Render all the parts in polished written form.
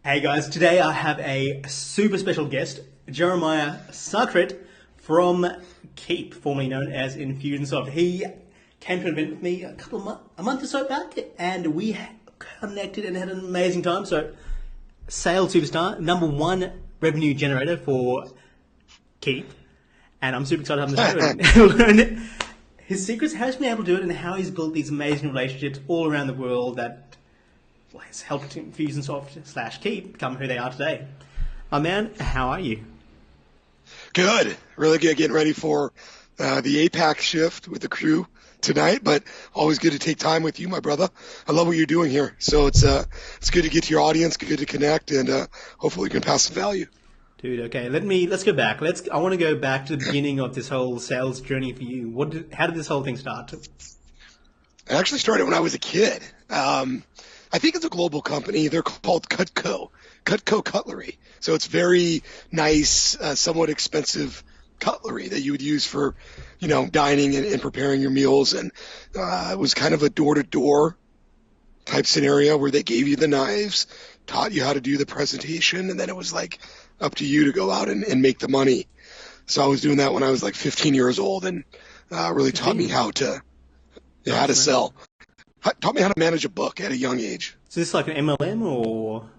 Hey guys, today I have a super special guest, Jeremiah Sarkett from Keep, formerly known as Infusionsofts. He came to an event with me a month or so back, and we connected and had an amazing time. So, sales superstar, number one revenue generator for Keep, and I'm super excited to have him on the show and learn his secrets, how he's been able to do it, and how he's built these amazing relationships all around the world that has helped Infusionsoft / Keep become who they are today. My man, how are you? Good. Really good getting ready for the APAC shift with the crew tonight, but always good to take time with you, my brother. I love what you're doing here. So it's good to get to your audience, good to connect, and hopefully we can pass some value. Dude, okay, let's go back. I want to go back to the beginning of this whole sales journey for you. How did this whole thing start? I actually started when I was a kid. I think it's a global company. They're called Cutco Cutlery. So it's very nice, somewhat expensive cutlery that you would use for, dining and preparing your meals. And it was kind of a door-to-door type scenario where they gave you the knives, taught you how to do the presentation, and then it was like up to you to go out and make the money. So I was doing that when I was like 15 years old, and really taught me how to sell. Taught me how to manage a book at a young age. Is this like an MLM or?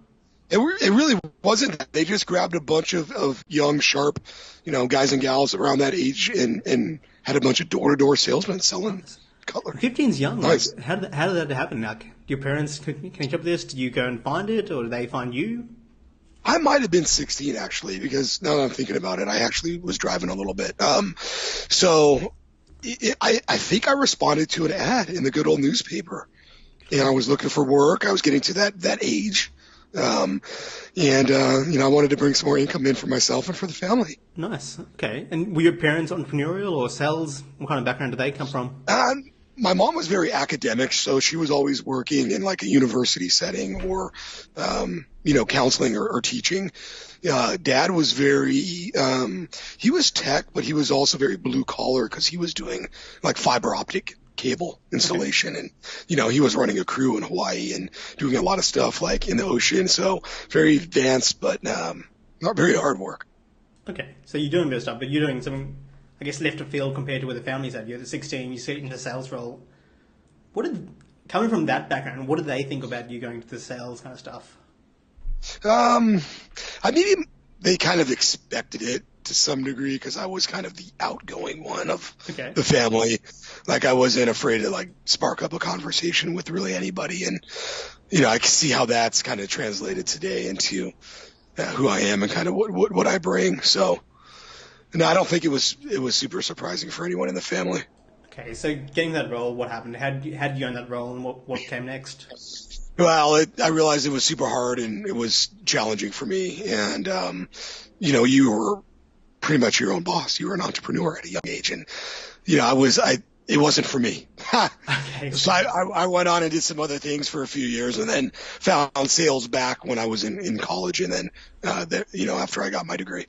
It really wasn't. They just grabbed a bunch of young, sharp, guys and gals around that age and had a bunch of door-to-door salesmen selling cutlery. 15's young. Nice. Like, how did that happen? Like, do your parents connect up with this? Did you go and find it, or did they find you? I might have been 16 actually, because now that I'm thinking about it, I actually was driving a little bit. I think I responded to an ad in the good old newspaper, and I was looking for work. I was getting to that age. I wanted to bring some more income in for myself and for the family. Nice. Okay. And were your parents entrepreneurial or sales? What kind of background did they come from? My mom was very academic, so she was always working in like a university setting or, counseling or teaching. Dad was very, he was tech, but he was also very blue collar because he was doing like fiber optic cable installation. Okay. And, he was running a crew in Hawaii and doing a lot of stuff like in the ocean. So very advanced, but not very hard work. Okay. So you're doing a bit of stuff, but you're doing something, I guess, left of field compared to where the family's at. You're at 16, you sit into a sales role. Coming from that background, what did they think about you going to the sales kind of stuff? Maybe they kind of expected it to some degree because I was kind of the outgoing one of the family. Like I wasn't afraid to like spark up a conversation with really anybody. And, I can see how that's kind of translated today into who I am and kind of what I bring. So no, I don't think it was super surprising for anyone in the family. Okay. So getting that role, what happened? How did you own that role and what came next? Well, I realized it was super hard and it was challenging for me. And, you were pretty much your own boss. You were an entrepreneur at a young age. And, it wasn't for me. Okay. So I went on and did some other things for a few years and then found sales back when I was in college. And then, after I got my degree.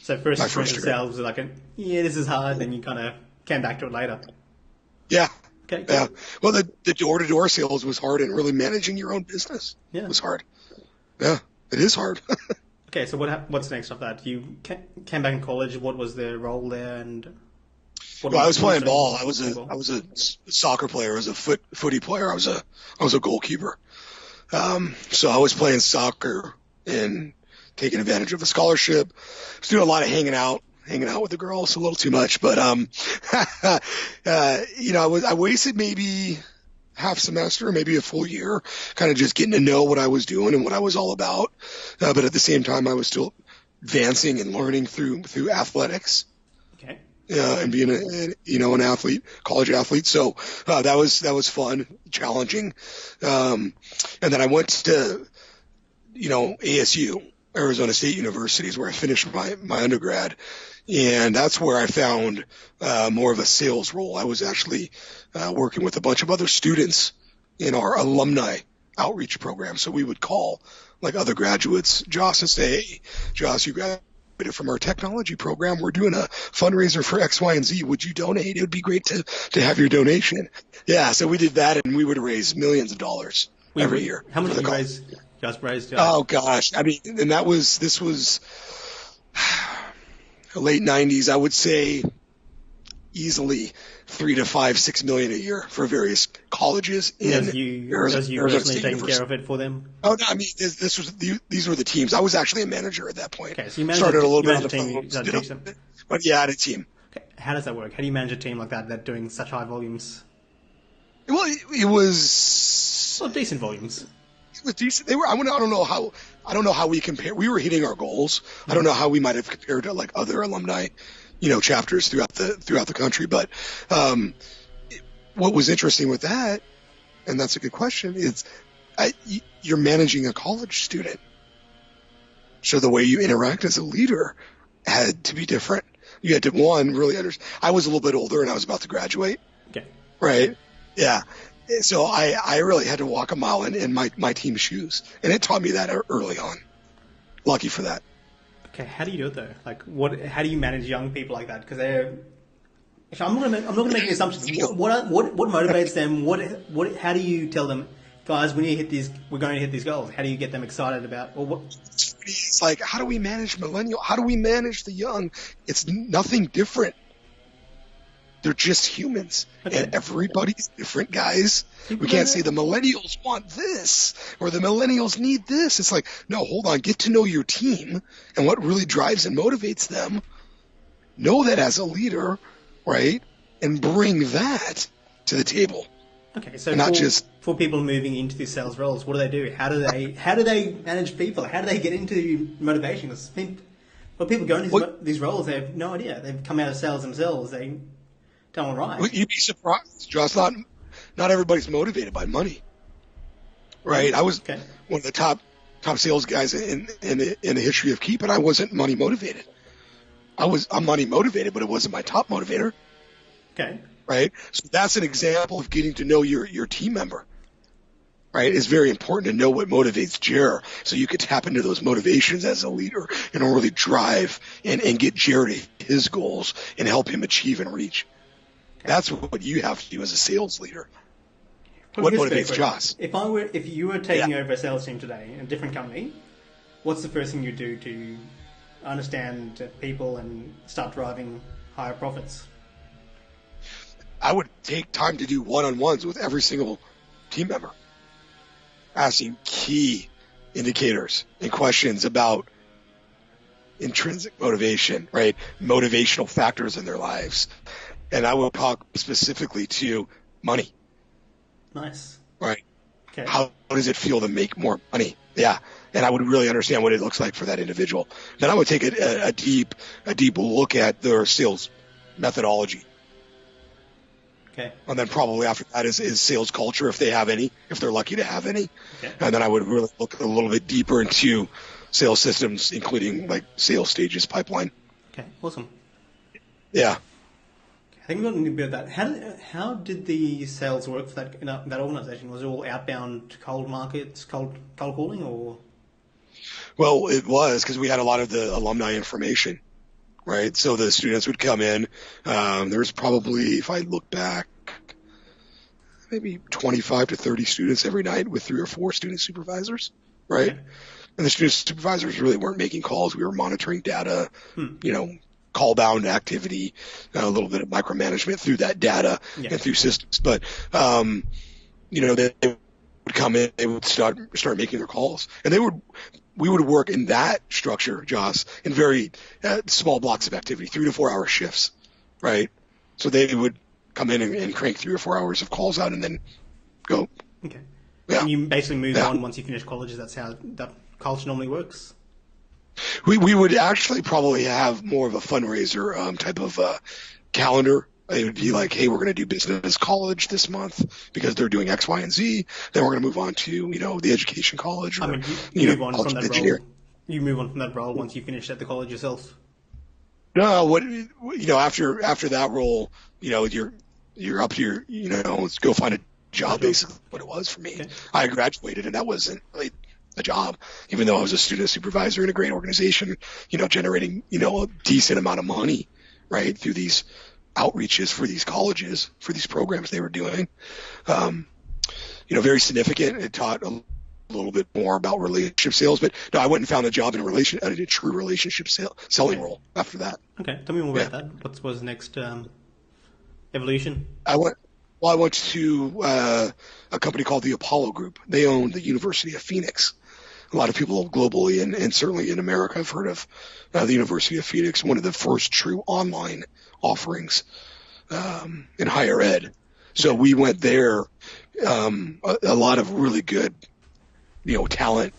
So first sales was like, this is hard. Then you kind of came back to it later. Yeah. Okay, cool. Yeah. Well, the door-to-door sales was hard, and really managing your own business was hard. Yeah, it is hard. Okay, so what's next after that? You came back in college. What was the role there? And I was playing ball. I was a soccer player. I was a footy player. I was a goalkeeper. So I was playing soccer and taking advantage of a scholarship. I was doing a lot of hanging out with the girls, a little too much, but I wasted maybe half semester, maybe a full year, kind of just getting to know what I was doing and what I was all about. But at the same time, I was still advancing and learning through athletics. Okay. And being an athlete, college athlete. So that was fun, challenging. And then I went to ASU. Arizona State University is where I finished my undergrad. And that's where I found more of a sales role. I was actually working with a bunch of other students in our alumni outreach program. So we would call like other graduates, Josh, and say, hey, Josh, you graduated from our technology program. We're doing a fundraiser for X, Y, and Z. Would you donate? It would be great to have your donation. Yeah, so we did that, and we would raise millions of dollars every year. How much did you raise? Just raised. Oh gosh, I mean, and this was late '90s. I would say easily 3 to 5, 6 million a year for various colleges in As you Arizona personally State taking care University. of it for them. Oh no, I mean these were the teams. I was actually a manager at that point. Okay, so you managed Started a little bit on the team. phone, You teach them. but yeah, I had a team. Okay. How does that work? How do you manage a team like that doing such high volumes? Well, it was Well, decent volumes. It was decent. They were. I don't know how. I don't know how we compare. We were hitting our goals. I don't know how we might have compared to like other alumni, chapters throughout the country. But what was interesting with that, and that's a good question, is you're managing a college student, so the way you interact as a leader had to be different. You had to really understand. I was a little bit older and I was about to graduate. Okay. Right. Yeah. So I really had to walk a mile in my team's shoes, and it taught me that early on. Lucky for that. Okay, how do you do it though? Like, how do you manage young people like that? Because I'm not going to make any assumptions. What motivates them? How do you tell them, guys, we're going to hit these goals? How do you get them excited about? Well, It's like, how do we manage millennial? How do we manage the young? It's nothing different. They're just humans, and everybody's different, guys. We can't say the millennials want this or the millennials need this. It's like, no, hold on. Get to know your team and what really drives and motivates them. Know that as a leader, right? And bring that to the table. Okay, so not just for people moving into these sales roles, what do they do? How do they manage people? How do they get into motivation? Because when people go into these roles, they have no idea. They've come out of sales themselves. They don't right. Well, you'd be surprised, Josh. Not everybody's motivated by money, right? I was one of the top sales guys in the history of Keep, and I wasn't money motivated. I'm money motivated, but it wasn't my top motivator. Okay. Right. So that's an example of getting to know your team member. Right. It's very important to know what motivates Jer, so you could tap into those motivations as a leader and really drive and get Jer to his goals and help him achieve and reach. That's what you have to do as a sales leader. What motivates Josh? If you were taking over a sales team today in a different company, what's the first thing you do to understand people and start driving higher profits? I would take time to do one-on-ones with every single team member, asking key indicators and questions about intrinsic motivation, right? Motivational factors in their lives. And I will talk specifically to money. Nice. Right. Okay. How does it feel to make more money? Yeah. And I would really understand what it looks like for that individual. Then I would take a deep look at their sales methodology. Okay. And then probably after that is sales culture, if they have any, if they're lucky to have any. Okay. And then I would really look a little bit deeper into sales systems, including like sales stages, pipeline. Okay. Awesome. Yeah. I think we've got a bit of that. How did the sales work for that organisation? Was it all outbound cold markets, cold calling, or? Well, it was because we had a lot of the alumni information, right? So the students would come in. There was probably, if I look back, maybe 25 to 30 students every night with 3 or 4 student supervisors, right? Okay. And the student supervisors really weren't making calls. We were monitoring data, call-bound activity, a little bit of micromanagement through that data and through systems. But, they would come in, they would start making their calls. And we would work in that structure, Josh, in very small blocks of activity, 3 to 4 hour shifts, right? So they would come in and crank 3 or 4 hours of calls out and then go. Okay. Yeah. And you basically move on once you finish college. That's how that culture normally works? We would actually probably have more of a fundraiser type of calendar. It would be like, hey, we're going to do business college this month because they're doing X, Y, and Z. Then we're going to move on to, the education college. Or, you move on from that role. You move on from that role once you finish at the college yourself. No, after that role, you're up to let's go find a job. Basically, what it was for me. Okay. I graduated, and that wasn't really a job, even though I was a student supervisor in a great organization, generating, a decent amount of money, right, through these outreaches for these colleges, for these programs they were doing. Very significant. It taught a little bit more about relationship sales. But no, I went and found a job in a true relationship selling role after that. Okay, tell me more Yeah. about that. What was the next evolution? I went to a company called the Apollo Group. They own the University of Phoenix. A lot of people globally and certainly in America have heard of the University of Phoenix, one of the first true online offerings in higher ed. So we went there. A lot of really good, talent.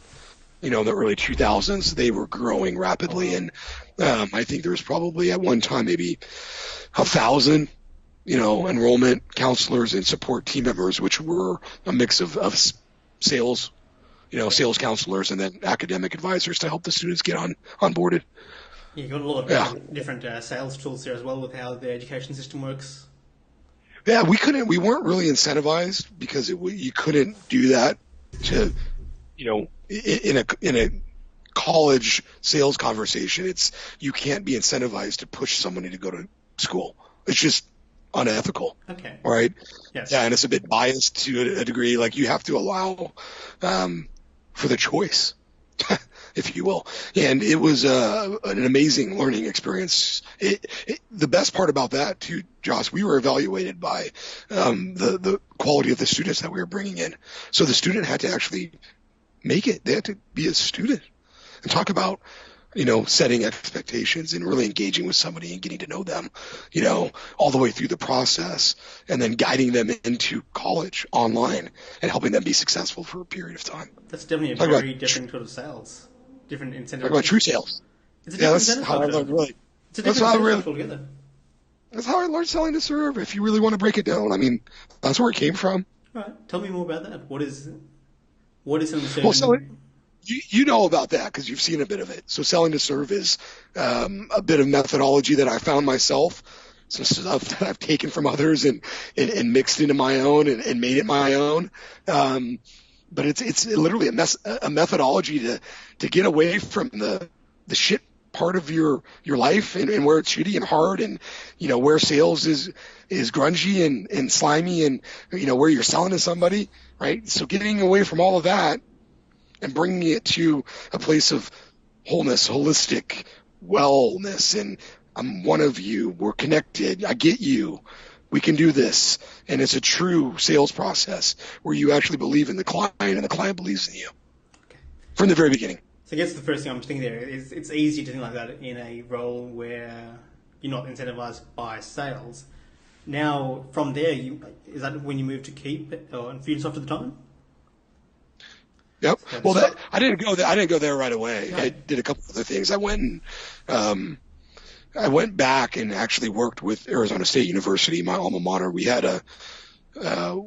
In the early 2000s, they were growing rapidly, and I think there was probably at one time maybe 1,000 enrollment counselors and support team members, which were a mix of sales, sales counselors and then academic advisors to help the students get onboarded. Yeah, you got a lot of Yeah. different sales tools there as well with how the education system works. Yeah, we weren't really incentivized because you couldn't do that to, in a college sales conversation. You can't be incentivized to push somebody to go to school. It's just unethical. Okay. Right? Yes. Yeah, and it's a bit biased to a degree. Like you have to allow for the choice, if you will. And it was an amazing learning experience. The best part about that, too, Josh, we were evaluated by the quality of the students that we were bringing in. So the student had to actually make it. They had to be a student and talk about setting expectations and really engaging with somebody and getting to know them, all the way through the process and then guiding them into college online and helping them be successful for a period of time. That's definitely a very different sort of sales. Different incentive. Talk about true sales. It's a different incentive how I structure. learned really. It's a different incentive structure altogether. That's how I learned selling to serve. If you really want to break it down, I mean, that's where it came from. All right. Tell me more about that. What is selling Well, selling. You know about that because you've seen a bit of it. So selling to serve is a bit of methodology that I found myself, some stuff that I've taken from others and mixed into my own and made it my own. But it's literally a methodology to get away from the shit part of your life and where it's shitty and hard and where sales is grungy and slimy and where you're selling to somebody, right? So getting away from all of that and bringing it to a place of wholeness, holistic wellness, and I'm one of you, we're connected, I get you, we can do this. And it's a true sales process where you actually believe in the client and the client believes in you from the very beginning. So I guess the first thing I'm thinking there is it's easy to think like that in a role where you're not incentivized by sales. Now, from there, is that when you moved to Keep or Infusionsoft at the time? Yep. Well, I didn't go there right away. No. I did a couple other things. I went back and actually worked with Arizona State University, my alma mater. We had I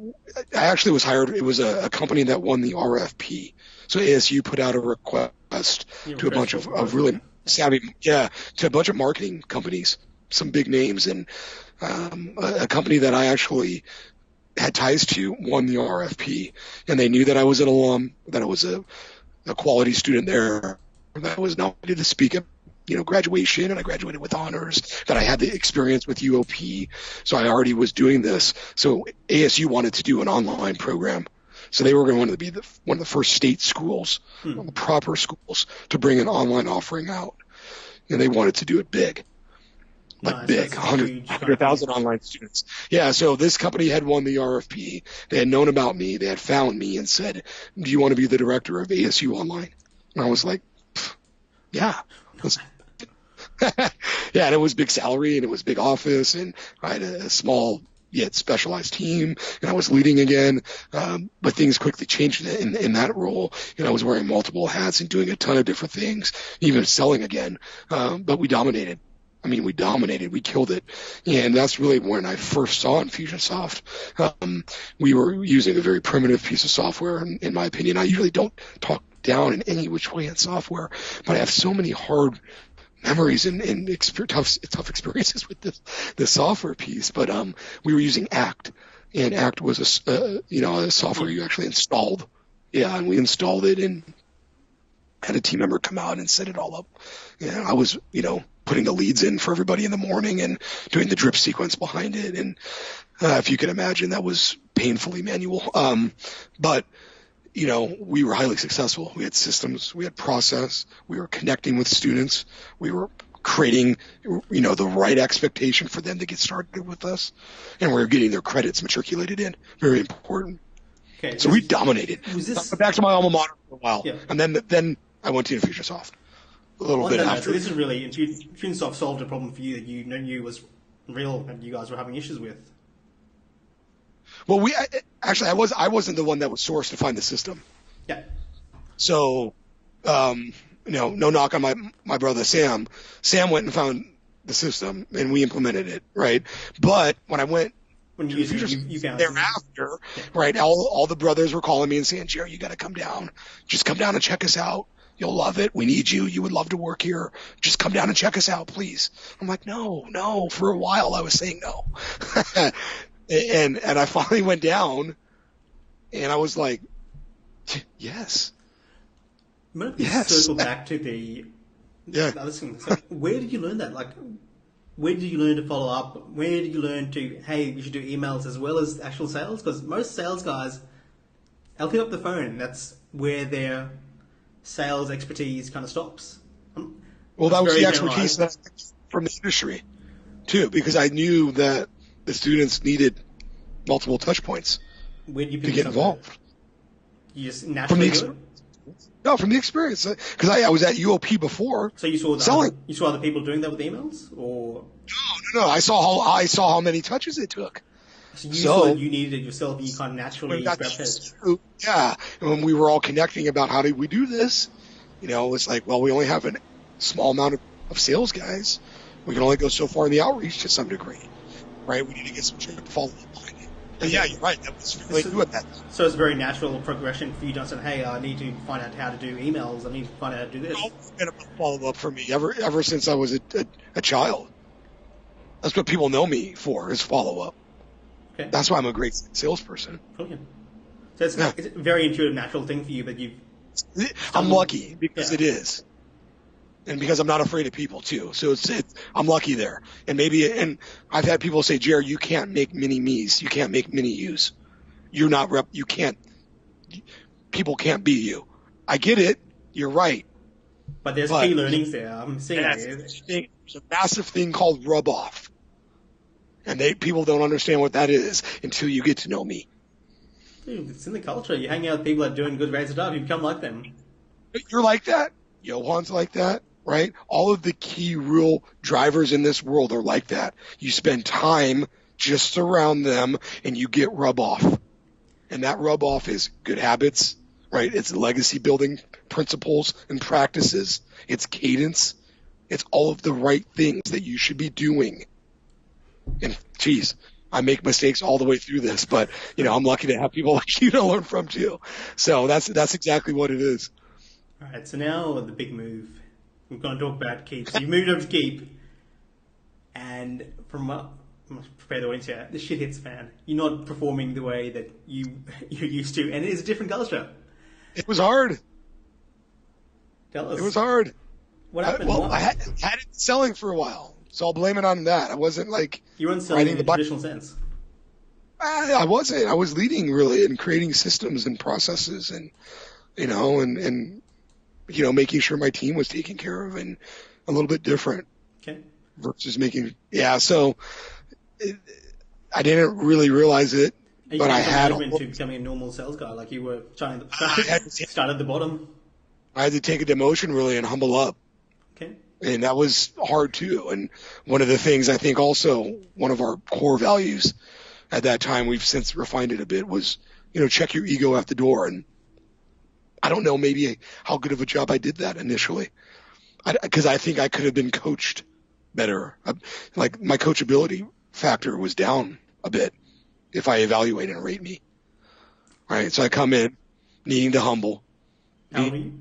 actually was hired. It was a company that won the RFP. So ASU put out a request to a bunch of really savvy, to a bunch of marketing companies, some big names, and a company that I actually had ties to won the RFP, and they knew that I was an alum, that I was a quality student there, that I was nominated to speak at graduation, and I graduated with honors, that I had the experience with UOP, so I already was doing this. So ASU wanted to do an online program, so they were going to be one of the first state schools, the proper schools, to bring an online offering out, and they wanted to do it big. Like big, 100,000 online students. Yeah, so this company had won the RFP. They had known about me. They had found me and said, do you want to be the director of ASU Online? And I was like, yeah. Yeah, and it was big salary, and it was big office, and I had a small yet specialized team, and I was leading again. But things quickly changed in that role, and I was wearing multiple hats and doing a ton of different things, even selling again. But we dominated. We dominated. We killed it. And that's really when I first saw Infusionsoft. We were using a very primitive piece of software, in my opinion. I usually don't talk down in any which way in software, but I have so many hard memories and tough experiences with this software piece. But we were using Act, and Act was a software you actually installed. Yeah, and we installed it and had a team member come out and set it all up. And I was, putting the leads in for everybody in the morning and doing the drip sequence behind it. And if you can imagine, that was painfully manual. But we were highly successful. We had systems, we had process, we were connecting with students, we were creating, the right expectation for them to get started with us, and we were getting their credits matriculated in. Very important. Okay, So we dominated. Was I this? went back to my alma mater for a while, Yeah. and then I went to Infusionsoft a little bit after. So this is really Infusionsoft solved a problem for you that you knew was real and you guys were having issues with. Well, I wasn't the one that was sourced to find the system. Yeah. So, no knock on my brother Sam. Sam went and found the system and we implemented it, right? But when I went When you found thereafter, right, all the brothers were calling me and saying, Jerry, you got to come down. Just come down and check us out. You'll love it. We need you. You would love to work here. Just come down and check us out, please. I'm like, no. For a while, I was saying no. and I finally went down, and I was like, yes. Circle back to the other thing. So where did you learn that? Like, where did you learn to follow up? Where did you learn to, hey, you should do emails as well as actual sales? Because most sales guys, they'll pick up the phone. That's where their sales expertise kind of stops. Well, that was the expertise from the industry, too, because I knew that the students needed multiple touch points to get involved. You just naturally do it? No, from the experience, because I was at UOP before. So you saw other people doing that with emails, or no? I saw how many touches it took. So you saw that you needed it yourself, and you kind of naturally grabbed it. Yeah, and when we were all connecting about how did we do this, it's like, well, we only have a small amount of sales guys. We can only go so far in the outreach to some degree, right? We need to get some follow up behind it. And yeah, you're right. That was really good at that. So it's a very natural progression for you to say, hey, I need to find out how to do emails. I need to find out how to do this. It's been a follow up for me ever since I was a child. That's what people know me for, is follow up. Okay. That's why I'm a great salesperson. Brilliant. So it's a very intuitive, natural thing for you, but I'm lucky because it is. And because I'm not afraid of people too. So I'm lucky there. And I've had people say, Jerry, you can't make mini me's. You can't make mini you's. You're not you can't, people can't be you. I get it. You're right. But there's key learnings there. I'm seeing there's a massive thing called rub off. And people don't understand what that is until you get to know me. Dude, it's in the culture. You hang out with people that are doing good rates of stuff, you become like them. You're like that. Johan's like that, right? All of the key real drivers in this world are like that. You spend time just around them and you get rub off. And that rub off is good habits, right? It's legacy building principles and practices. It's cadence. It's all of the right things that you should be doing. And geez, I make mistakes all the way through this, but I'm lucky to have people like you to learn from too. So that's exactly what it is. All right, so now the big move. We're going to talk about Keep. So you moved over to Keep, and from what I'm prepare the audience here, the shit hits fan. You're not performing the way that you're used to, and it is a different culture. It was hard. Tell us. It was hard. What happened? I had it selling for a while, so I'll blame it on that. I wasn't like you weren't selling in the traditional sense. I wasn't. I was leading really and creating systems and processes, and making sure my team was taken care of and a little bit different. Okay. Versus so I didn't really realize it, but I had to becoming a normal sales guy, like you were trying to start at the bottom. I had to take a demotion really and humble up. Okay. And that was hard too. And one of the things I think also one of our core values at that time, we've since refined it a bit, was, check your ego at the door. And I don't know maybe how good of a job I did that initially, because I think I could have been coached better. Like my coachability factor was down a bit if I evaluate and rate me. Right. So I come in needing to humble. How old are you?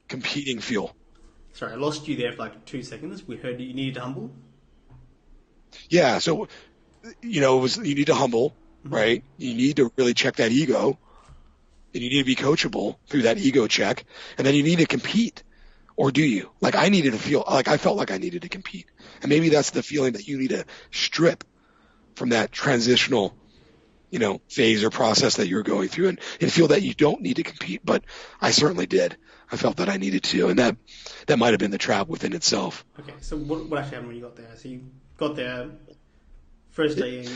Competing fuel. Sorry, I lost you there for like 2 seconds. We heard you needed to humble. Yeah. So, you need to humble, right? You need to really check that ego, and you need to be coachable through that ego check. And then you need to compete. Or do you? Like I felt like I needed to compete. And maybe that's the feeling that you need to strip from that transitional, phase or process that you're going through and feel that you don't need to compete. But I certainly did. I felt that I needed to. And that might have been the trap within itself. Okay, so what actually happened when you got there? So you got there first day in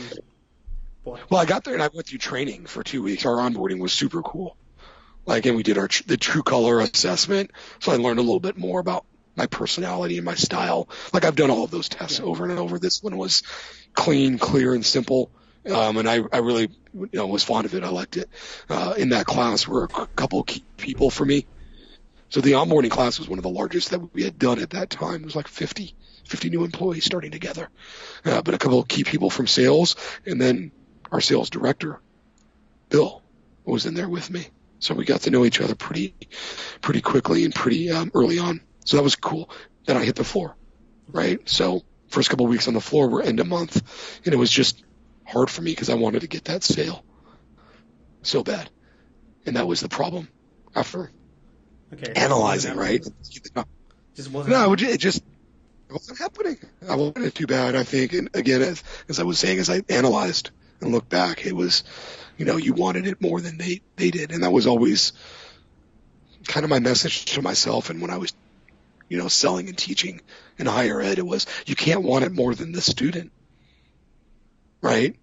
what? Well, I got there and I went through training for 2 weeks. Our onboarding was super cool. And we did the true color assessment. So I learned a little bit more about my personality and my style. I've done all of those tests over and over. This one was clean, clear, and simple. And I really, was fond of it. I liked it. In that class were a couple of key people for me. So the onboarding class was one of the largest that we had done at that time. It was like 50 new employees starting together. But a couple of key people from sales, and then our sales director, Bill, was in there with me. So we got to know each other pretty quickly and pretty early on. So that was cool. Then I hit the floor, right? So first couple of weeks on the floor were end of month, and it was just hard for me because I wanted to get that sale so bad. And that was the problem after analyzing, right? Just wasn't It wasn't happening. I wanted it too bad, I think. And again, as I was saying, as I analyzed and looked back, it was, you wanted it more than they did. And that was always kind of my message to myself. And when I was, selling and teaching in higher ed, it was, you can't want it more than the student, right?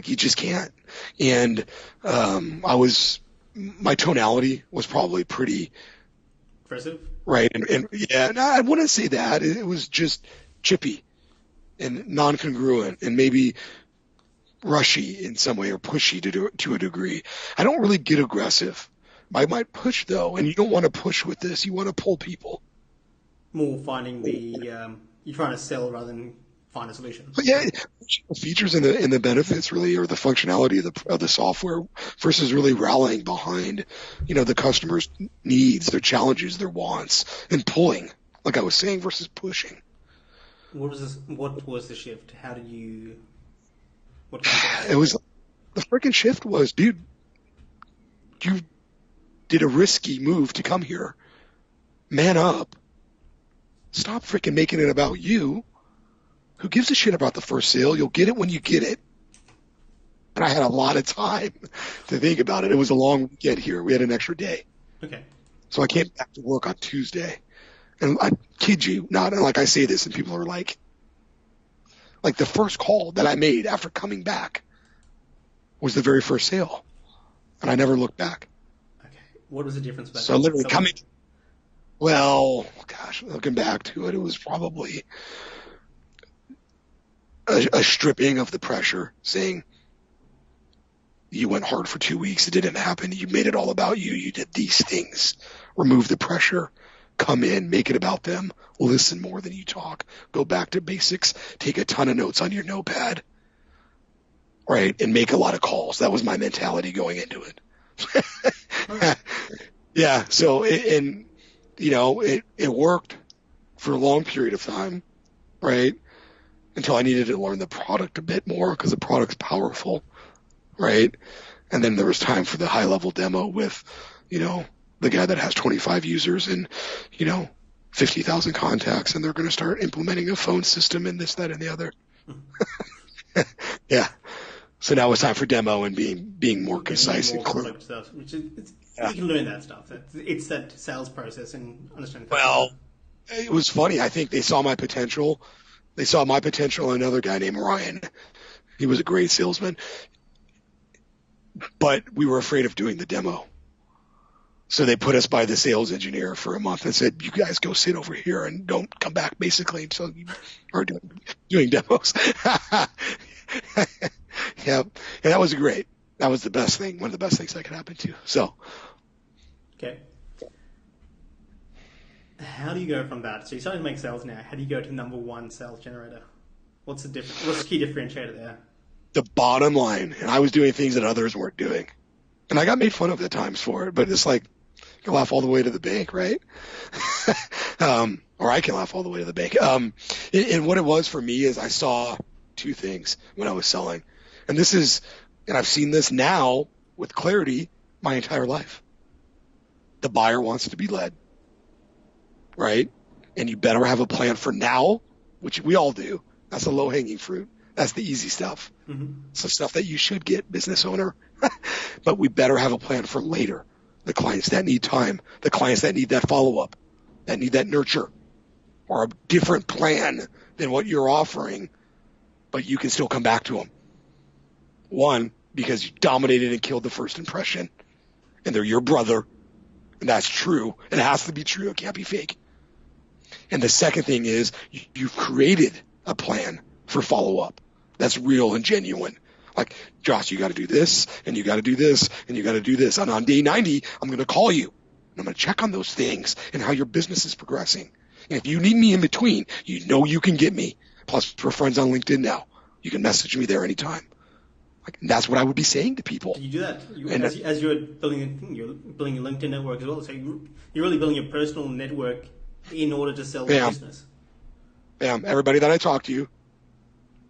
You just can't. And my tonality was probably pretty aggressive, right? And yeah, no, I wouldn't say that. It was just chippy and non-congruent and maybe rushy in some way or pushy to a degree. I don't really get aggressive. I might push though, and you don't want to push with this. You want to pull people. More finding you're trying to sell rather than find a solution. But yeah, the features and the benefits really, or the functionality of the software versus really rallying behind, the customer's needs, their challenges, their wants, and pulling, like I was saying, versus pushing. What was the shift? How did you? It was the freaking shift was, dude, you did a risky move to come here. Man up. Stop freaking making it about you. Who gives a shit about the first sale? You'll get it when you get it. And I had a lot of time to think about it. It was a long weekend here. We had an extra day. Okay. So I came back to work on Tuesday. And I kid you not, and I say this, and people are like the first call that I made after coming back was the very first sale. And I never looked back. Okay. What was the difference back? So literally looking back to it, it was probably a stripping of the pressure, saying you went hard for 2 weeks, it didn't happen, you made it all about you, you did these things, remove the pressure, come in, make it about them, listen more than you talk, go back to basics, take a ton of notes on your notepad, right, and make a lot of calls. That was my mentality going into it. Yeah, so it worked for a long period of time, right? Until I needed to learn the product a bit more because the product's powerful, right? And then there was time for the high-level demo with, the guy that has 25 users and, 50,000 contacts, and they're going to start implementing a phone system and this, that, and the other. Yeah. So now it's time for demo and being more concise and clear. Stuff, which is, you can learn that stuff. It's that sales process and understanding. Well, it was funny. I think they saw my potential. They saw my potential in another guy named Ryan. He was a great salesman. But we were afraid of doing the demo. So they put us by the sales engineer for a month and said, you guys go sit over here and don't come back basically until you are doing demos. Yeah. And that was great. That was the best thing. One of the best things that could happen to you. So. Okay. How do you go from that? So you're starting to make sales now. How do you go to number one sales generator? What's the key differentiator there? The bottom line, and I was doing things that others weren't doing. And I got made fun of at times for it, but it's like, you can laugh all the way to the bank, right? Or I can laugh all the way to the bank. And what it was for me is I saw two things when I was selling. And I've seen this now with clarity my entire life. The buyer wants to be led, right? And you better have a plan for now, which we all do. That's the low-hanging fruit. That's the easy stuff. Mm-hmm. It's the stuff that you should get, business owner. But we better have a plan for later. The clients that need time, the clients that need that follow-up, that need that nurture, or a different plan than what you're offering, but you can still come back to them. One, because you dominated and killed the first impression, and they're your brother, and that's true. It has to be true. It can't be fake. And the second thing is you've created a plan for follow-up that's real and genuine. Like, Josh, you got to do this, and you got to do this, and you got to do this. And on day 90, I'm going to call you, and I'm going to check on those things and how your business is progressing. And if you need me in between, you know you can get me. Plus, we're friends on LinkedIn now. You can message me there anytime. Like, and that's what I would be saying to people. You do that as you're building your LinkedIn network as well. So you're really building your personal network in order to sell your business. Everybody that I talked to,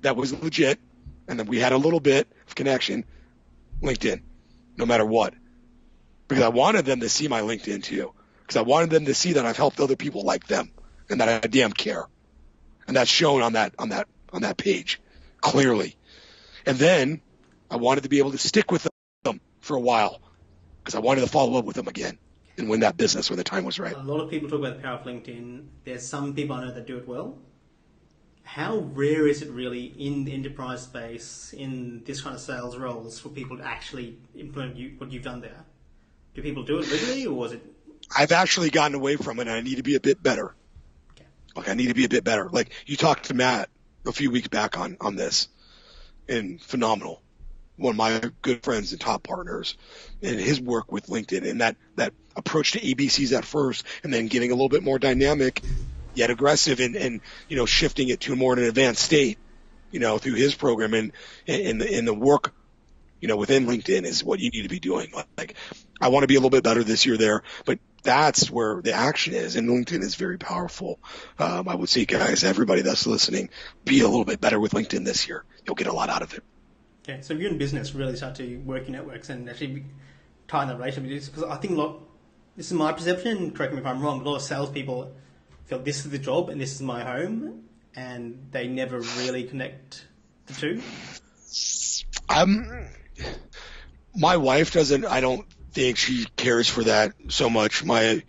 that was legit, and then we had a little bit of connection, LinkedIn, no matter what. Because I wanted them to see my LinkedIn too. Because I wanted them to see that I've helped other people like them and that I damn care. And that's shown on that page clearly. And then I wanted to be able to stick with them for a while because I wanted to follow up with them again and win that business when the time was right. A lot of people talk about the power of LinkedIn. There's some people I know that do it well. How rare is it really in the enterprise space, in this kind of sales roles, for people to actually implement what you've done there? Do people do it regularly, or is it? I've actually gotten away from it, and I need to be a bit better. Okay. Like, I need to be a bit better. Like, you talked to Matt a few weeks back on this, and phenomenal. One of my good friends and top partners, and his work with LinkedIn, and that approach to ABCs at first, and then getting a little bit more dynamic, yet aggressive, and shifting it to more an advanced state, through his program and in the work, within LinkedIn is what you need to be doing. Like, I want to be a little bit better this year there, but that's where the action is, and LinkedIn is very powerful. I would say, guys, everybody that's listening, be a little bit better with LinkedIn this year. You'll get a lot out of it. Okay, so if you're in business, really start to work your networks and actually tie in that relationship. Because I think this is my perception, correct me if I'm wrong, a lot of salespeople feel this is the job and this is my home, and they never really connect the two. My wife doesn't, I don't think she cares for that so much. My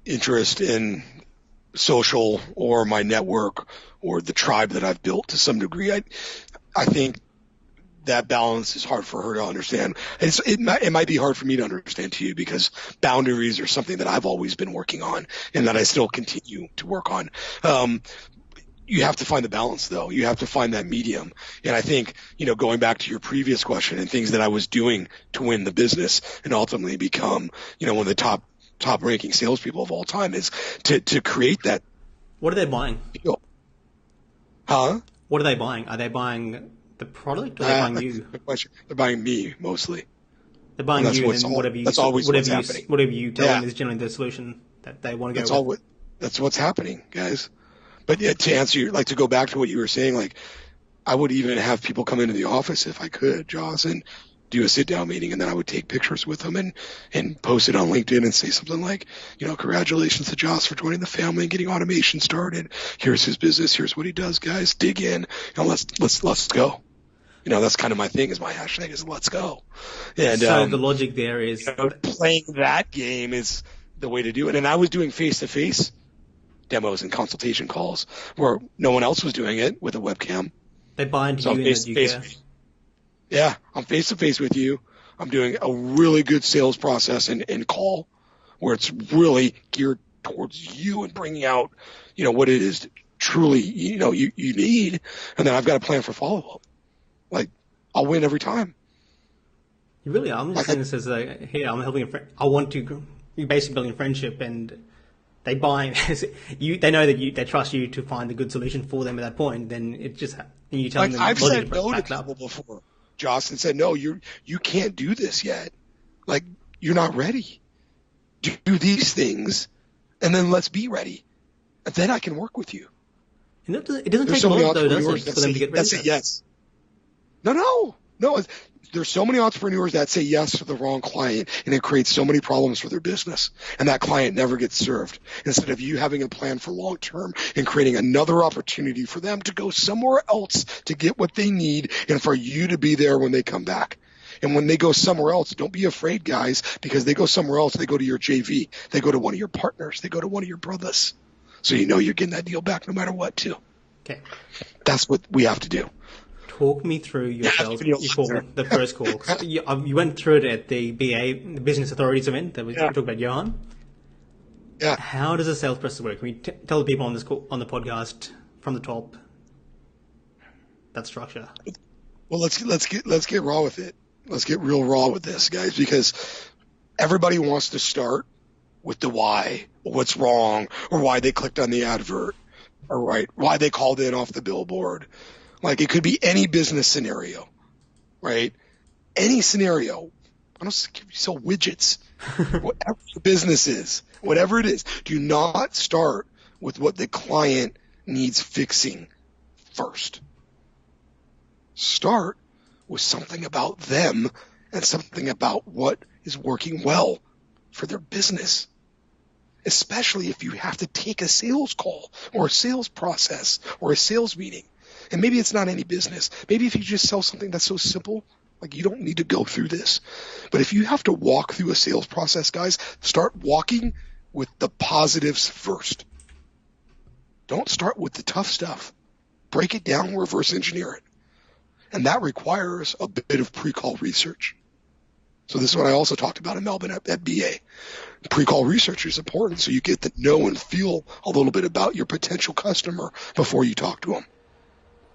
interest in social or my network or the tribe that I've built to some degree, I think that balance is hard for her to understand. It might be hard for me to understand too, because boundaries are something that I've always been working on and that I still continue to work on. You have to find the balance, though. You have to find that medium. And I think, going back to your previous question and things that I was doing to win the business and ultimately become, one of the top ranking salespeople of all time is to create that. What are they buying? Huh? What are they buying? Are they buying the product, or are they buying you? They're buying me mostly. They're buying you, and then whatever you tell them is generally the solution that they want to go with. That's what's happening, guys. But yeah, to answer to go back to what you were saying, like, I would even have people come into the office if I could, Joss, and do a sit-down meeting, and then I would take pictures with them and post it on LinkedIn and say something like, congratulations to Joss for joining the family and getting automation started. Here's his business. Here's what he does, guys. Dig in. Let's go. That's kind of my thing. Is my hashtag is let's go. And so the logic there is playing that game is the way to do it. And I was doing face-to-face demos and consultation calls where no one else was doing it with a webcam. They buy into you and you care. Yeah, I'm face-to-face with you. I'm doing a really good sales process and call where it's really geared towards you and bringing out, what it is truly, you need. And then I've got a plan for follow-up. Like, I'll win every time. You really are. I'm just saying this as here, I'm helping a friend. You're basically building a friendship, and they buy they know that they trust you to find a good solution for them at that point. Then it just, and you tell them. I've said no to people before, Joss, and said, no, you can't do this yet. Like, you're not ready. Do these things, and then let's be ready. And then I can work with you. And it doesn't There's take so many long, though, does entrepreneurs it, for them to get ready? that say yes. No. There's so many entrepreneurs that say yes to the wrong client, and it creates so many problems for their business, and that client never gets served. Instead of you having a plan for long term and creating another opportunity for them to go somewhere else to get what they need, and for you to be there when they come back. And when they go somewhere else, don't be afraid, guys, because they go somewhere else. They go to your JV. They go to one of your partners. They go to one of your brothers. So you know you're getting that deal back no matter what, too. Okay. That's what we have to do. Talk me through your sales, the first call. So you went through it at the BA, the Business Authorities event that we talked about, Johan. Yeah. How does a sales process work? Can we tell the people on this call, on the podcast from the top that structure? Well, let's get raw with it. Let's get real raw with this, guys, because everybody wants to start with the why, or what's wrong, or why they clicked on the advert, or why they called in off the billboard. Like, it could be any business scenario, right? Any scenario. I don't sell widgets. Whatever your business is, whatever it is, do not start with what the client needs fixing first. Start with something about them and something about what is working well for their business. Especially if you have to take a sales call or a sales process or a sales meeting. And maybe it's not any business. Maybe if you just sell something that's so simple, like you don't need to go through this. But if you have to walk through a sales process, guys, start walking with the positives first. Don't start with the tough stuff. Break it down, reverse engineer it. And that requires a bit of pre-call research. So this is what I also talked about in Melbourne at BA. Pre-call research is important so you get to know and feel a little bit about your potential customer before you talk to them.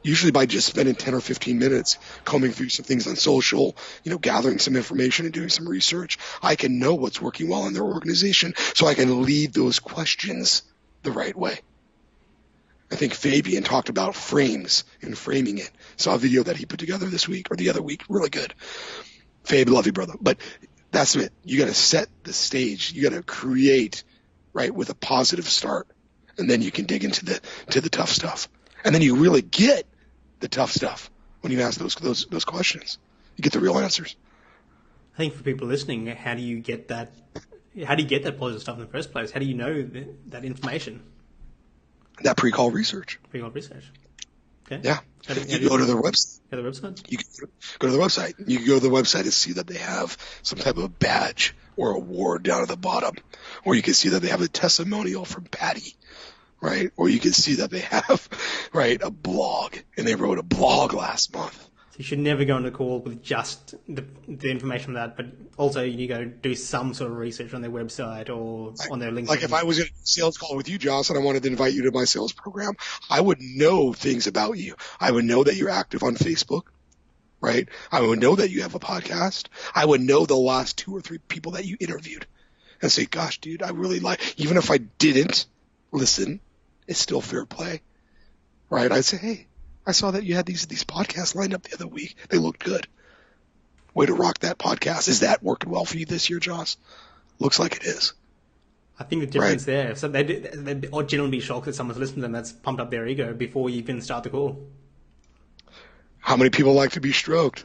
Usually by just spending 10 or 15 minutes combing through some things on social, gathering some information and doing some research, I can know what's working well in their organization so I can lead those questions the right way. I think Fabian talked about frames and framing it. Saw a video that he put together this week or the other week. Really good. Fabe, love you, brother. But that's it. You got to set the stage. You got to create, right, with a positive start. And then you can dig into the tough stuff. And then you really get the tough stuff when you ask those questions. You get the real answers. I think for people listening, how do you get that positive stuff in the first place? How do you know that information? That pre-call research. Pre-call research. Okay. Yeah. You go to their website. Go to the website? You can go to the website. You can go to the website and see that they have some type of badge or award down at the bottom. Or you can see that they have a testimonial from Patty. Right? Or you can see that they have, right, a blog, and they wrote a blog last month. So you should never go on a call with just the information on that, but also you got to do some sort of research on their website or on their LinkedIn. Like if I was in a sales call with you, Joss, and I wanted to invite you to my sales program, I would know things about you. I would know that you're active on Facebook, right? I would know that you have a podcast. I would know the last 2 or 3 people that you interviewed and say, gosh, dude, I really even if I didn't listen, it's still fair play, right? I'd say, hey, I saw that you had these podcasts lined up the other week. They looked good. Way to rock that podcast. Is that working well for you this year, Joss? Looks like it is. I think the difference there, so they'd generally be shocked that someone's listened to them. That's pumped up their ego before you even start the call. How many people like to be stroked,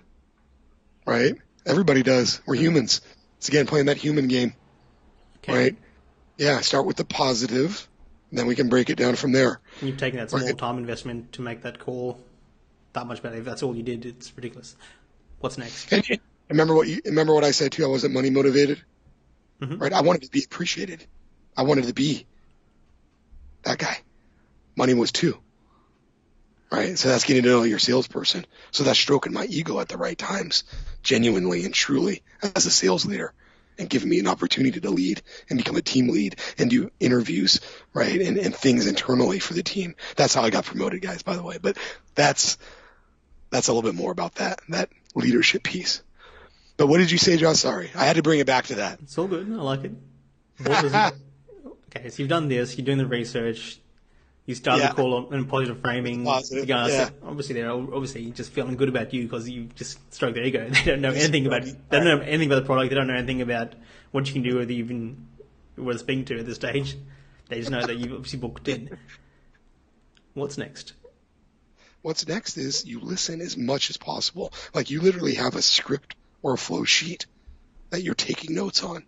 right? Everybody does. We're humans. It's again playing that human game, right? Yeah, start with the positive. Then we can break it down from there. And you've taken that small time investment to make that call that much better. If that's all you did, it's ridiculous. What's next? And remember what I said too? I wasn't money motivated, right? I wanted to be appreciated. I wanted to be that guy. Money was too, right? So that's getting to know your salesperson. So that's stroking my ego at the right times, genuinely and truly as a sales leader. And giving me an opportunity to lead and become a team lead and do interviews, right, and things internally for the team. That's how I got promoted, guys, by the way. But that's a little bit more about that leadership piece. But what did you say, John? Sorry. I had to bring it back to that. It's all good. I like it. Okay, so you've done this. You're doing the research. You start the call on positive framing. Positive, Obviously, they're obviously just feeling good about you because you just stroked their ego. They don't know anything about you. They don't know anything about the product. They don't know anything about what you can do or even what it's speaking to at this stage. They just know that you've obviously booked in. What's next? What's next is you listen as much as possible. Like you literally have a script or a flow sheet that you're taking notes on.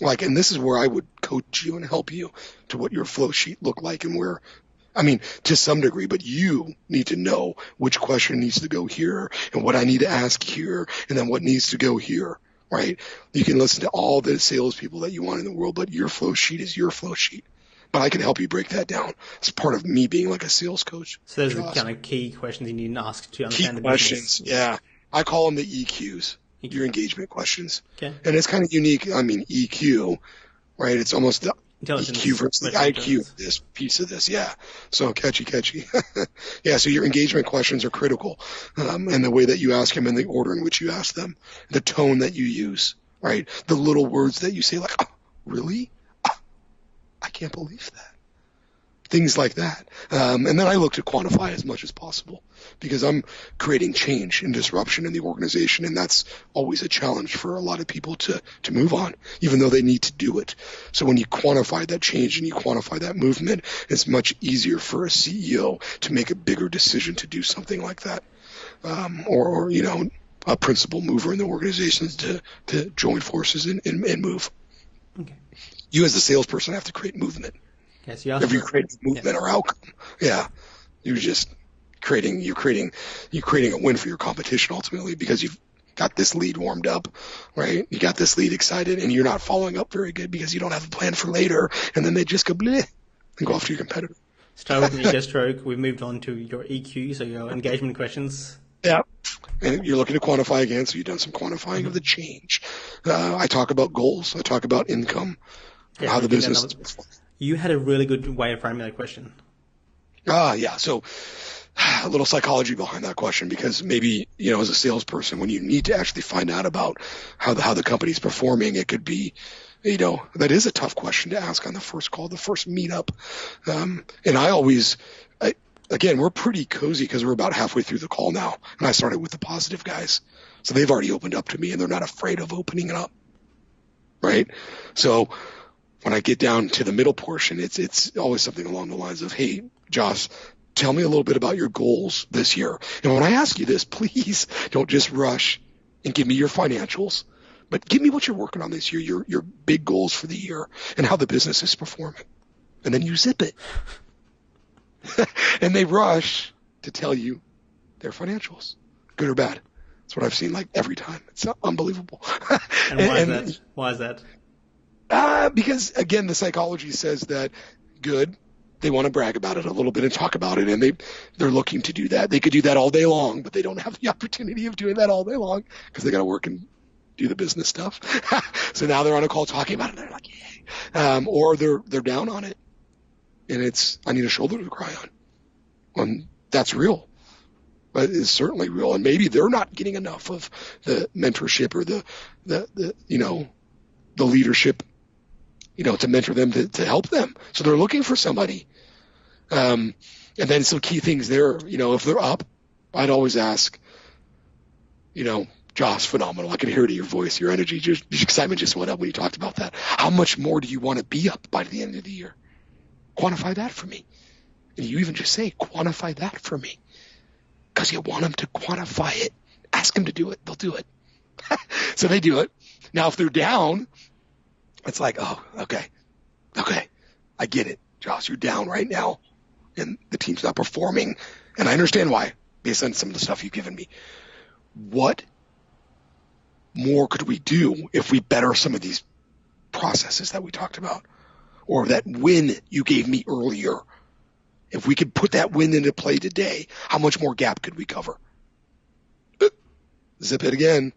Like, and this is where I would coach you and help you to what your flow sheet look like and where, I mean, to some degree, but you need to know which question needs to go here and what I need to ask here and then what needs to go here, right? You can listen to all the salespeople that you want in the world, but your flow sheet is your flow sheet. But I can help you break that down. It's part of me being like a sales coach. So those are the kind of key questions you need to ask to understand Key the questions, business. yeah. I call them the EQs, your engagement questions. Okay. And it's kind of unique. I mean, EQ, right? It's almost the EQ versus the IQ of this piece of this. Yeah. So catchy. Yeah. So your engagement questions are critical. And the way that you ask them and the order in which you ask them, the tone that you use, right? The little words that you say like, oh, really? Oh, I can't believe that. Things like that. And then I look to quantify as much as possible because I'm creating change and disruption in the organization. And that's always a challenge for a lot of people to move on, even though they need to do it. So when you quantify that change and you quantify that movement, it's much easier for a CEO to make a bigger decision to do something like that. Or you know, a principal mover in the organizations to join forces and move. Okay. You as the salesperson have to create movement. Yes, if you create movement or outcome, you're just creating a win for your competition ultimately because you've got this lead warmed up, right? You got this lead excited, and you're not following up very good because you don't have a plan for later, and then they just go bleh and go off to your competitor. Start with the ego stroke. We've moved on to your EQ, so your engagement questions. Yeah. And you're looking to quantify again, so you've done some quantifying of the change. I talk about goals. I talk about income, how the business is performing. You had a really good way of framing that question. Yeah. So a little psychology behind that question because maybe, you know, as a salesperson, when you need to actually find out about how the company's performing, it could be, you know, that is a tough question to ask on the first call, the first meetup. And I always, again, we're pretty cozy because we're about halfway through the call now. And I started with the positive guys. So they've already opened up to me and they're not afraid of opening it up. Right. So when I get down to the middle portion, it's always something along the lines of, hey, Josh, tell me a little bit about your goals this year. And when I ask you this, please don't just rush and give me your financials, but give me what you're working on this year, your big goals for the year and how the business is performing. And then you zip it. And they rush to tell you their financials, good or bad. That's what I've seen like every time. It's unbelievable. And why is that? Because, again, the psychology says that good, they want to brag about it a little bit and talk about it, and they're looking to do that. They could do that all day long, but they don't have the opportunity of doing that all day long because they got to work and do the business stuff. So now they're on a call talking about it, and they're like, yay. Or they're down on it, and it's, I need a shoulder to cry on. And that's real. But it's certainly real, and maybe they're not getting enough of the mentorship or the you know, the leadership, you know, to mentor them, to help them. So they're looking for somebody. And then some key things there, you know, if they're up, I'd always ask, you know, Josh, phenomenal. I can hear it in your voice, your energy, your excitement just went up when you talked about that. How much more do you want to be up by the end of the year? Quantify that for me. And you even just say, quantify that for me. Because you want them to quantify it. Ask them to do it. They'll do it. So they do it. Now, if they're down, it's like, oh, okay, I get it, Josh, you're down right now, and the team's not performing, and I understand why, based on some of the stuff you've given me. What more could we do if we better some of these processes that we talked about, or that win you gave me earlier? If we could put that win into play today, how much more gap could we cover? Zip it again,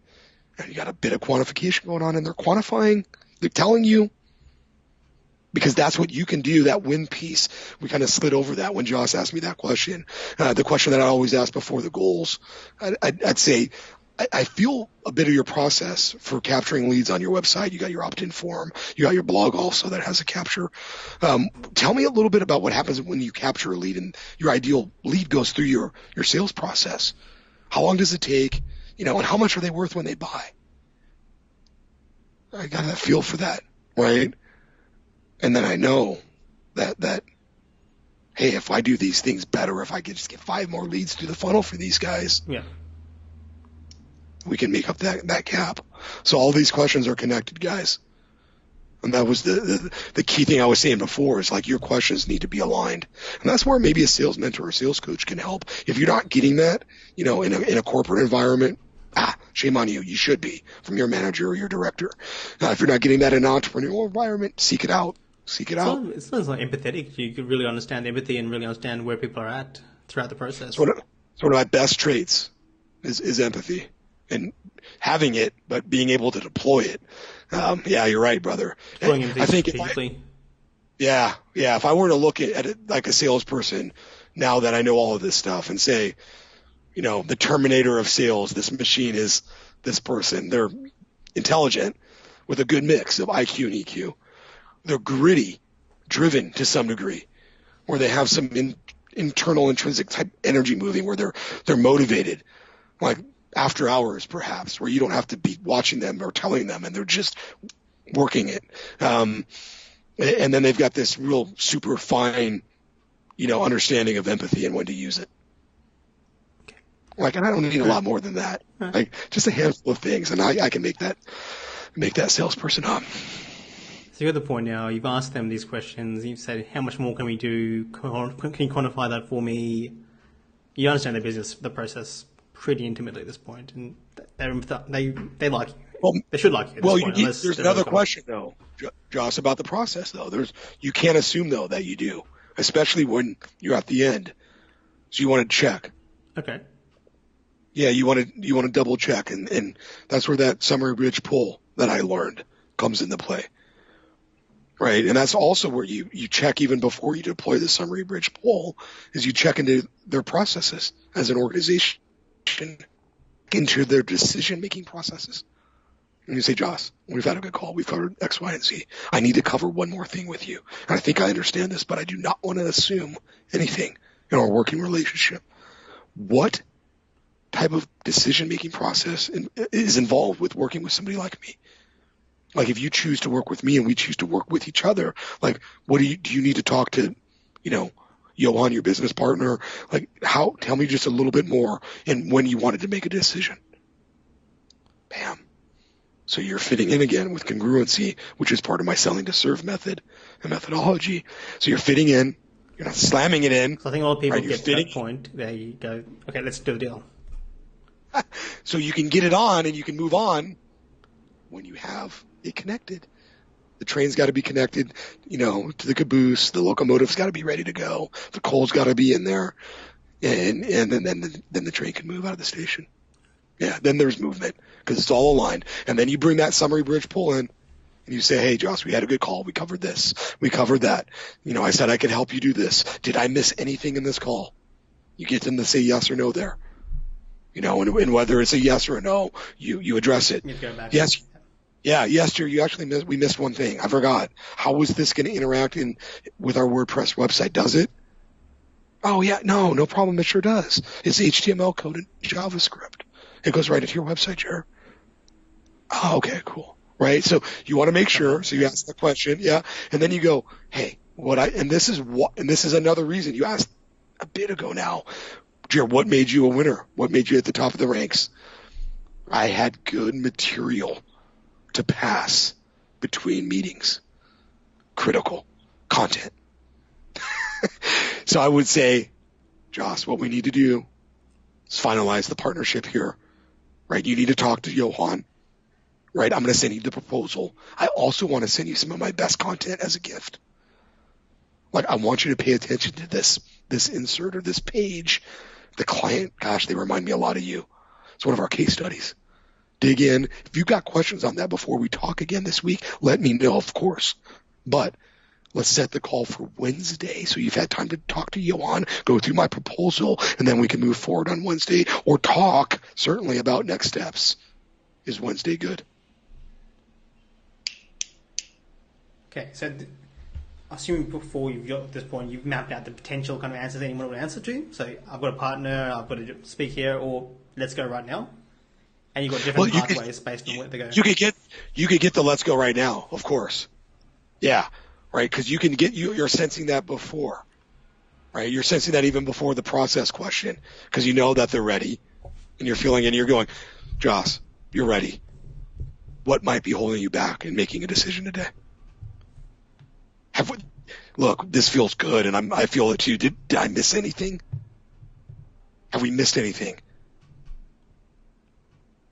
and you got a bit of quantification going on, and they're quantifying. They're telling you, because that's what you can do, that win piece. We kind of slid over that when Josh asked me that question. The question that I always ask before the goals, I'd say, I feel a bit of your process for capturing leads on your website. You got your opt-in form. You got your blog also that has a capture. Tell me a little bit about what happens when you capture a lead and your ideal lead goes through your sales process. How long does it take? You know, and how much are they worth when they buy? I got that feel for that, right? And then I know that hey, if I do these things better, if I could just get 5 more leads through the funnel for these guys, Yeah. we can make up that gap. So all these questions are connected, guys. And that was the key thing I was saying before is like your questions need to be aligned. And that's where maybe a sales mentor or sales coach can help. If you're not getting that, in a corporate environment, shame on you. You should be from your manager or your director. If you're not getting that in an entrepreneurial environment, seek it out. Seek it out. It's like empathetic. You could really understand empathy and really understand where people are at throughout the process. It's one of my best traits is empathy and having it, but being able to deploy it. Yeah, you're right, brother. I think if I were to look at it like a salesperson now that I know all of this stuff and say, the Terminator of sales, this machine is this person. They're intelligent with a good mix of IQ and EQ. They're gritty, driven to some degree, where they have some internal intrinsic type energy moving, where they're motivated, like after hours perhaps, where you don't have to be watching them or telling them, and they're just working it. And then they've got this real super fine, understanding of empathy and when to use it. Like, and I don't need a lot more than that. Like just a handful of things, and I can make that salesperson up. So you're at the point now, you've asked them these questions, you've said, how much more can we do? Can you quantify that for me? You understand their business, the process pretty intimately at this point, and they like you. Well, they should like you at this point. There's another question, though, Josh, about the process, though. You can't assume, though, that you do, especially when you're at the end. So you want to check. Okay. Yeah, you want to double check, and that's where that summary bridge pull that I learned comes into play. Right, and that's also where you check even before you deploy the summary bridge pull, is you check into their processes as an organization, into their decision-making processes. And you say, Joss, we've had a good call. We've covered X, Y, and Z. I need to cover one more thing with you. And I think I understand this, but I do not want to assume anything in our working relationship. What type of decision-making process is involved with working with somebody like me? Like, if you choose to work with me and we choose to work with each other, like, what do you need to talk to, Johan, your business partner? Like, tell me just a little bit more, and when you wanted to make a decision. Bam. So you're fitting in again with congruency, which is part of my selling to serve method and methodology. So you're fitting in. You're not slamming it in. So I think a lot of people get to that point. They go, okay, let's do the deal. So you can get it on and you can move on when you have it connected. The train's got to be connected, to the caboose. The locomotive's got to be ready to go. The coal's got to be in there, and then the train can move out of the station. Yeah, then there's movement because it's all aligned. And then you bring that summary bridge pull in, and you say, hey, Josh, we had a good call. We covered this. We covered that. I said I could help you do this. Did I miss anything in this call? You get them to say yes or no there. And whether it's a yes or a no, you address it. You go back. Yes. Yeah, yes, you actually we missed one thing. I forgot. How was this going to interact with our WordPress website? Does it? Oh, yeah, no problem. It sure does. It's HTML code and JavaScript. It goes right into your website, Jared. Oh, okay, cool. Right? So you want to make sure. So you ask the question, yeah, and then you go, hey, this is another reason you asked a bit ago now, Jared, what made you a winner? What made you at the top of the ranks? I had good material to pass between meetings. Critical content. So I would say, Joss, what we need to do is finalize the partnership here, right? You need to talk to Johan, right? I'm going to send you the proposal. I also want to send you some of my best content as a gift. Like, I want you to pay attention to this insert or this page. The client, gosh, they remind me a lot of you. It's one of our case studies. Dig in. If you've got questions on that before we talk again this week, let me know, of course. But let's set the call for Wednesday so you've had time to talk to Johan, go through my proposal, and then we can move forward on Wednesday or talk, certainly, about next steps. Is Wednesday good? Okay, so assuming before you've got to this point, you've mapped out the potential kind of answers anyone would answer to. So I've got a partner, I've got to speak here, or let's go right now. And you've got different pathways based on where they go. You could get the let's go right now, of course. Yeah, right, because you're sensing that before. right? You're sensing that even before the process question because you know that they're ready and you're feeling it and you're going, Joss, you're ready. What might be holding you back in making a decision today? Look, this feels good and I feel it too. Did I miss anything? Have we missed anything?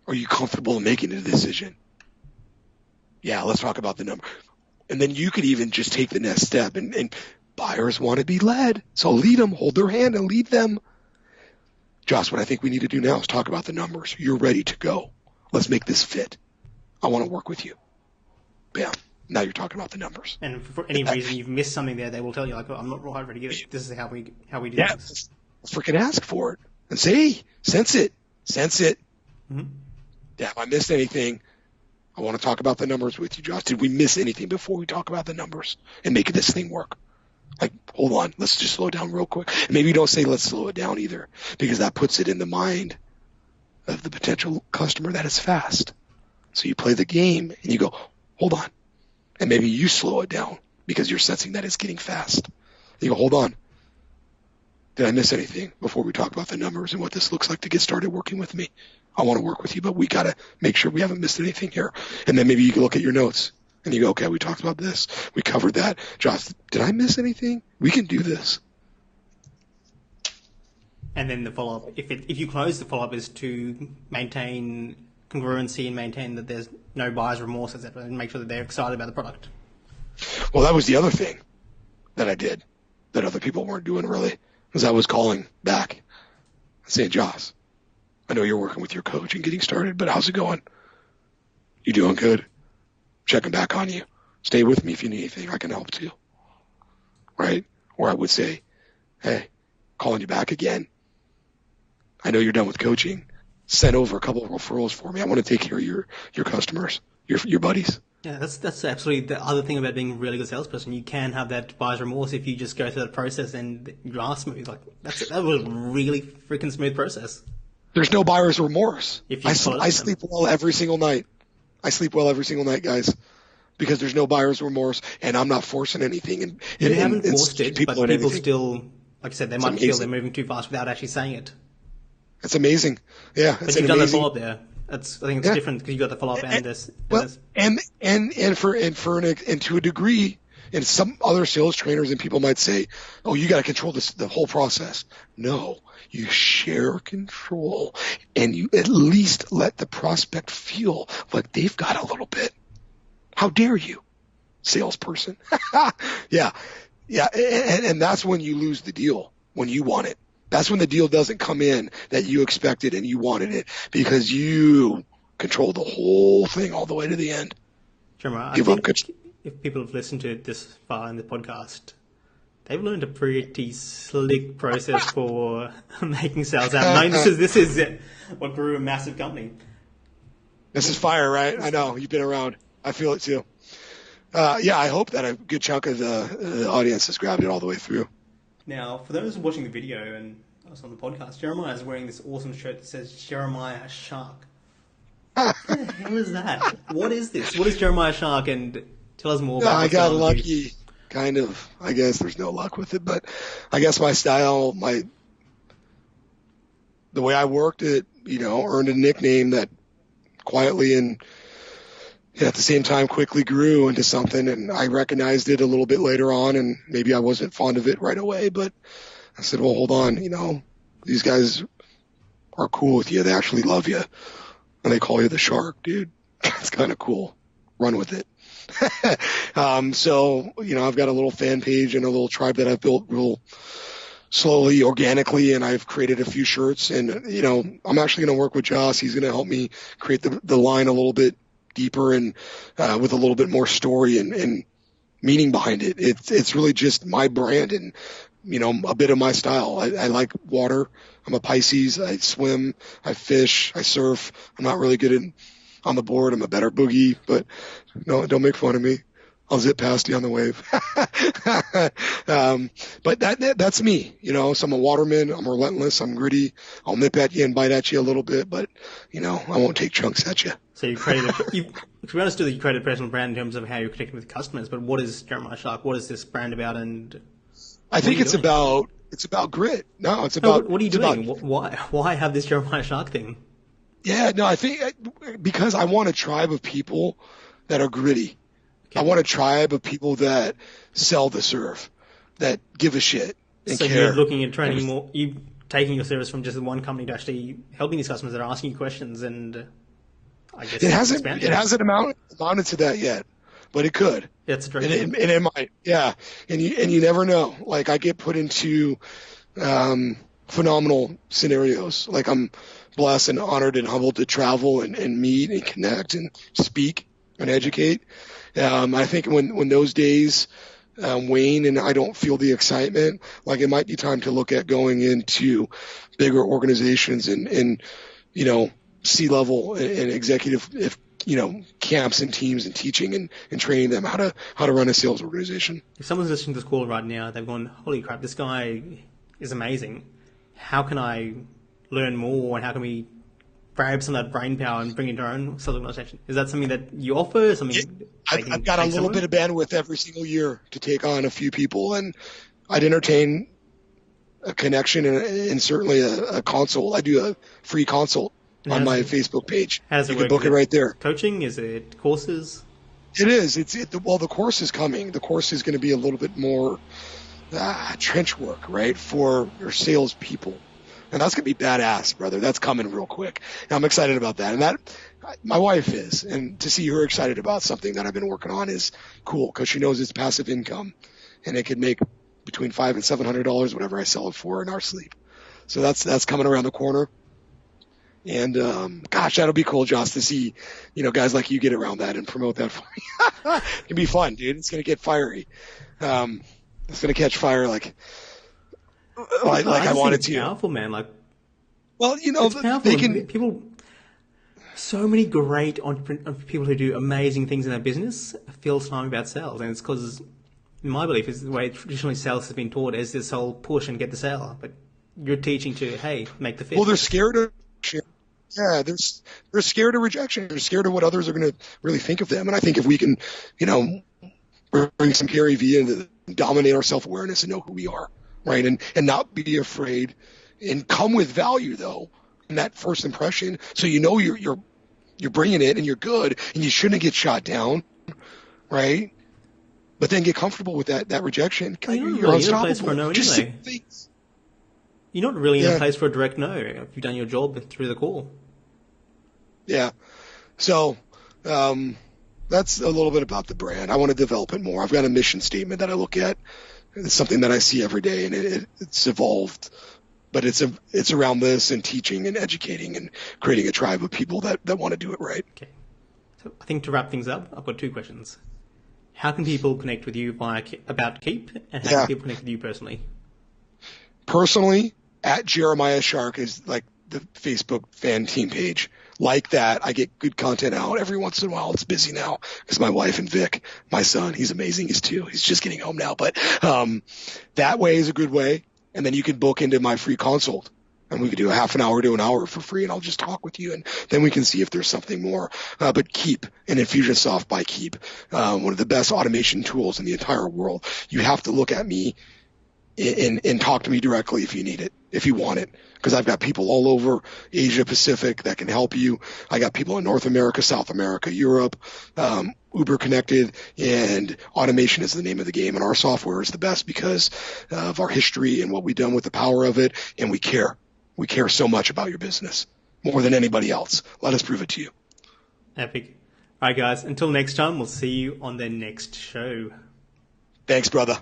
Are you comfortable in making a decision? Yeah, let's talk about the number. And then you could even just take the next step and buyers want to be led. So lead them, hold their hand and lead them. Josh, what I think we need to do now is talk about the numbers. You're ready to go. Let's make this fit. I want to work with you. Bam. Now you're talking about the numbers. And for any reason you've missed something there, they will tell you, like, oh, I'm not ready to get it. This is how we do this. Freaking ask for it and say, hey, sense it. Mm-hmm. Yeah, if I missed anything, I want to talk about the numbers with you, Josh. Did we miss anything before we talk about the numbers and make this thing work? Like, hold on, let's just slow it down real quick. And maybe don't say let's slow it down either, because that puts it in the mind of the potential customer that is fast. So you play the game and you go, hold on. And maybe you slow it down because you're sensing that it's getting fast. You go, hold on. Did I miss anything before we talk about the numbers and what this looks like to get started working with me? I want to work with you, but we got to make sure we haven't missed anything here. And then maybe you can look at your notes and you go, okay, we talked about this. We covered that. Josh, did I miss anything? We can do this. And then the follow-up, if you close, the follow-up is to maintain congruency and maintain that there's no buyer's remorse, etc., and make sure that they're excited about the product. Well, that was the other thing that I did that other people weren't doing really, was I was calling back and saying, Josh, I know you're working with your coach and getting started, but how's it going? You doing good? Checking back on you. Stay with me if you need anything. I can help too. Right? Or I would say, hey, calling you back again. I know you're done with coaching. Send over a couple of referrals for me. I want to take care of your customers, your buddies. Yeah, that's absolutely the other thing about being a really good salesperson. You can have that buyer's remorse if you just go through that process and you are smooth. Like that was a really freaking smooth process. There's no buyer's remorse. If you I sleep well every single night. I sleep well every single night, guys, because there's no buyer's remorse, and I'm not forcing anything. And you haven't forced it, but people still, like I said, they might feel they're moving too fast without actually saying it. It's amazing. Yeah, but you've done the follow-up there. I think it's different because you got the follow-up and this. Well, and to a degree, and some other sales trainers and people might say, "Oh, you got to control the whole process." No, you share control, and you at least let the prospect feel like they've got a little bit. How dare you, salesperson? Yeah, and that's when you lose the deal, when you want it. That's when the deal doesn't come in that you expected and you wanted it, because you control the whole thing all the way to the end. Jeremiah, I think if people have listened to it this far in the podcast, they've learned a pretty slick process for making sales happen. This is what grew a massive company. This is fire, right? I know. You've been around. I feel it too. Yeah, I hope that a good chunk of the audience has grabbed it all the way through. Now, for those watching the video and us on the podcast, Jeremiah is wearing this awesome shirt that says Jeremiah Shark. What the hell is that? What is this? What is Jeremiah Shark? And tell us more about it. I got lucky, kind of. I guess there's no luck with it, but I guess my style, the way I worked it, earned a nickname that quietly and at the same time quickly grew into something, and I recognized it a little bit later on, and maybe I wasn't fond of it right away, but I said, well, hold on, these guys are cool with you. They actually love you, and they call you the Shark, dude. It's kind of cool. Run with it. So, I've got a little fan page and a little tribe that I've built real slowly, organically, and I've created a few shirts, and, I'm actually going to work with Joss. He's going to help me create the line a little bit deeper and with a little bit more story and meaning behind it. It's really just my brand and a bit of my style. I like water. I'm a Pisces. I swim. I fish. I surf. I'm not really good on the board. I'm a better boogie, but no, don't make fun of me. I'll zip past you on the wave. But that's me. So I'm a waterman. I'm relentless. I'm gritty. I'll nip at you and bite at you a little bit, but I won't take chunks at you. So you created, to be honest, you created a personal brand in terms of how you're connecting with customers. But what is Jeremiah Shark? What is this brand about? And I think it's about It's about grit. No, it's No, about what are you it's doing? about Why have this Jeremiah Shark thing? yeah. No, I think because I want a tribe of people that are gritty. I Okay. want a tribe of people that sell the serve, that give a shit and So you're care. looking at training more, you taking your service from just one company to actually helping these customers that are asking you questions and I guess expanding. It hasn't amounted to that yet, but it could. That's a And direct deal. it might, yeah. And you never know. Like I get put into phenomenal scenarios. Like I'm blessed and honored and humbled to travel and meet and connect and speak and educate. I think when those days wane and I don't feel the excitement, like it might be time to look at going into bigger organizations and you know, C-level and executive, if you know, camps and teams and teaching and training them how to run a sales organization. If someone's listening to this call right now, they've gone, holy crap, this guy is amazing. How can I learn more and how can we grab some of that brain power and bring it into our own sales organization? Is that something that you offer? Something I've got a little bit of bandwidth every single year to take on a few people, and I'd entertain a connection and certainly a consult. I do a free consult on my Facebook page. How does it You work? can book it right there. Coaching? Is it courses? It is. Well, the course is coming. The course is going to be a little bit more trench work, right, for your salespeople. And that's going to be badass, brother. That's coming real quick. And I'm excited about that. And that, my wife is. And to see her excited about something that I've been working on is cool because she knows it's passive income. And it could make between $500 and $700, whatever I sell it for in our sleep. So that's coming around the corner. And gosh, that'll be cool, Josh, to see, you know, guys like you get around that and promote that for me. It can be fun, dude. It's going to get fiery. It's going to catch fire like I wanted it's to. Powerful, man. Like, well, you know, it's powerful. they can. People, so many great people who do amazing things in their business feel slimy about sales, and it's because, in my belief, is the way traditionally sales has been taught is this whole push and get the sale. But you're teaching to, hey, make the fit. Well, they're scared of. Yeah, they're scared of rejection. They're scared of what others are going to really think of them. And I think if we can, you know, bring some Gary Vee into dominate our self-awareness and know who we are, right, and not be afraid, and come with value though in that first impression, so you know you're bringing it and you're good and you shouldn't get shot down, right? But then get comfortable with that rejection. Well, you're You're not really in a unstoppable. place for a no Just anyway. say things. You're not really in a place for a direct no if you've done your job through the call. Yeah. So that's a little bit about the brand. I want to develop it more. I've got a mission statement that I look at. It's something that I see every day, and it's evolved. But it's around this and teaching and educating and creating a tribe of people that want to do it right. Okay. So I think to wrap things up, I've got two questions. How can people connect with you about Keep, and how can people connect with you personally? Personally, at Jeremiah Shark is like the Facebook fan team page. Like that, I get good content out every once in a while. It's busy now because my wife and Vic, my son, he's amazing. He's 2. He's just getting home now. But that way is a good way. And then you can book into my free consult. And we could do a half an hour to an hour for free, and I'll just talk with you, and then we can see if there's something more. But Keep, an Infusionsoft by Keep, one of the best automation tools in the entire world. You have to look at me and talk to me directly if you need it, if you want it, because I've got people all over Asia Pacific that can help you. I got people in North America, South America, Europe, Uber connected, and automation is the name of the game. And our software is the best because of our history and what we've done with the power of it. And we care. We care so much about your business more than anybody else. Let us prove it to you. Epic. All right, guys. Until next time, we'll see you on the next show. Thanks, brother.